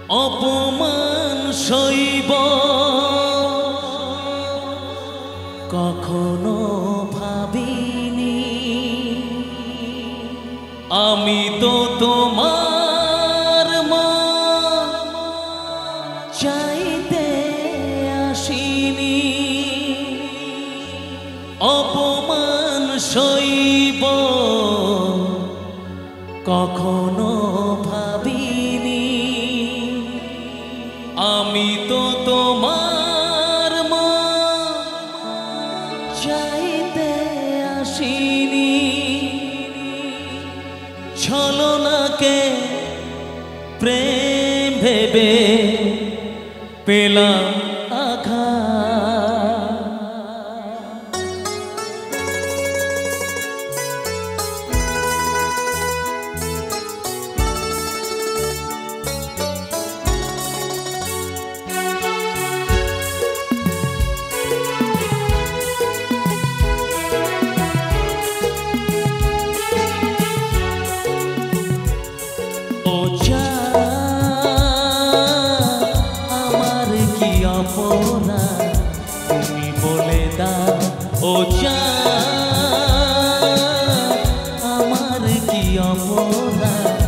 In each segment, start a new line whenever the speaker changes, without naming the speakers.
অপমান সইব কখনো ভাবিনি, আমি তো তোমার মন চাইতে আসিনি। অপমান সইব কখনো ভাবিনি, আমি তো তোমার মন চাইতে আসিনি। ছলনাকে প্রেম ভেবে পেলাম আঘাত। ও আমার কি অপরাধ তুমি বলে দাও, ও আমার কি অপরাধ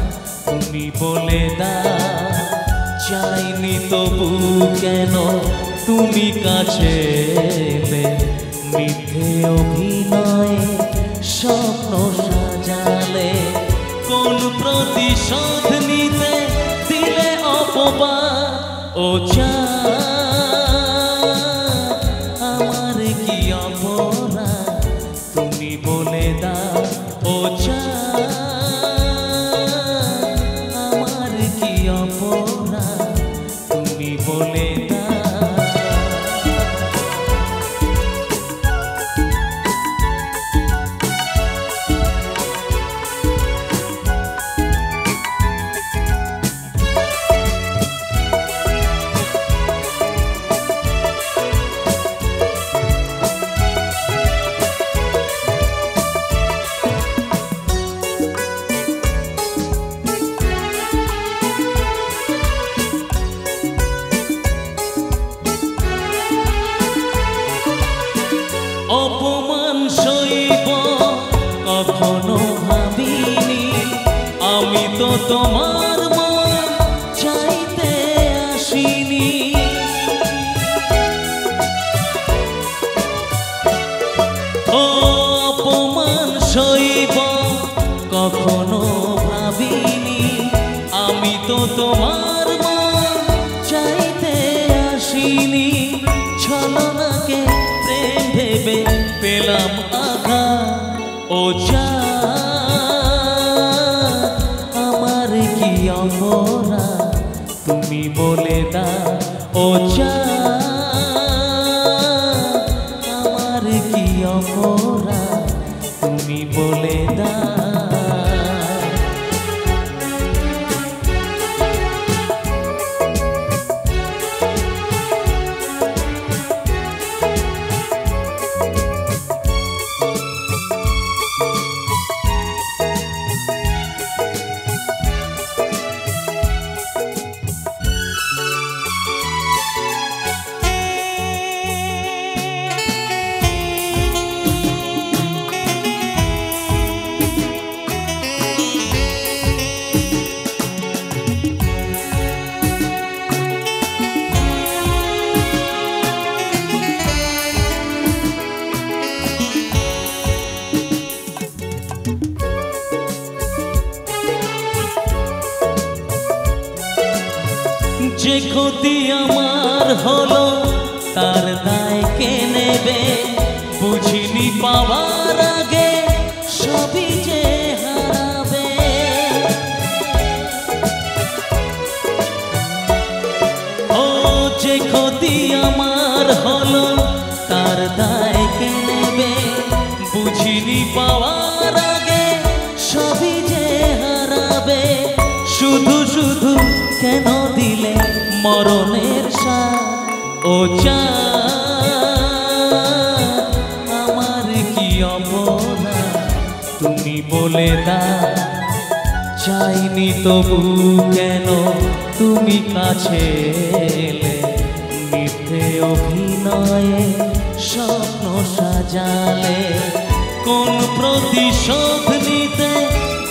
তুমি বলে দাও। চাইনি তবু কেন তুমি কাছে এলে, মিথ্যে অভিনয়ে স্বপ্ন সাজালে। কোন প্রতিশোধ নিতে দিলে অপবাদ, ও আমার কি অপরাধ তুমি বলে দাও, ও আমার কি অপরাধ তুমি বলে দাও। অপমান সইব কখনো ভাবিনি, আমি তো তোমার মন চাইতে আসিনি। ও অপমান সইব কখনো ভাবিনি, আমি তো তোমার মন চাইতে আসিনি। ছলনাকে প্রেম ভেবে পেলাম আঘাত, ও আমার কি অপরাধ তুমি বলে দাও, ও আমার কি অপরাধ তুমি বলে দাও। যে ক্ষতি আমার হলো তার দায় কে নেবে, বুঝিনি পাওয়ার আগে সবই যে হারাবে। ও যে ক্ষতি আমার হলো তার দায় কে নেবে, বুঝিনি পাওয়ার আগে সবই যে হারাবে। শুধু শুধু কেন দিলে মরণের সাথ, ও আমার কি অপরাধ তুমি বলে দাও। চাইনি তবু কেন তুমি কাছে এলে, মিথ্যে অভিনয়ে স্বপ্ন সাজালে। কোন প্রতিশোধ নিতে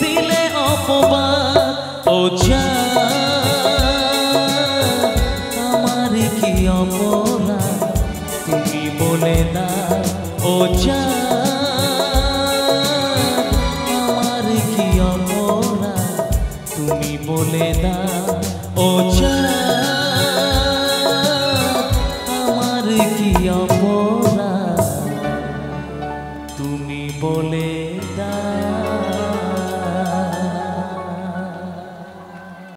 দিলে অপবাদ, ও জান আমার কি অপরাধ তুমি বলে দাও, ও জান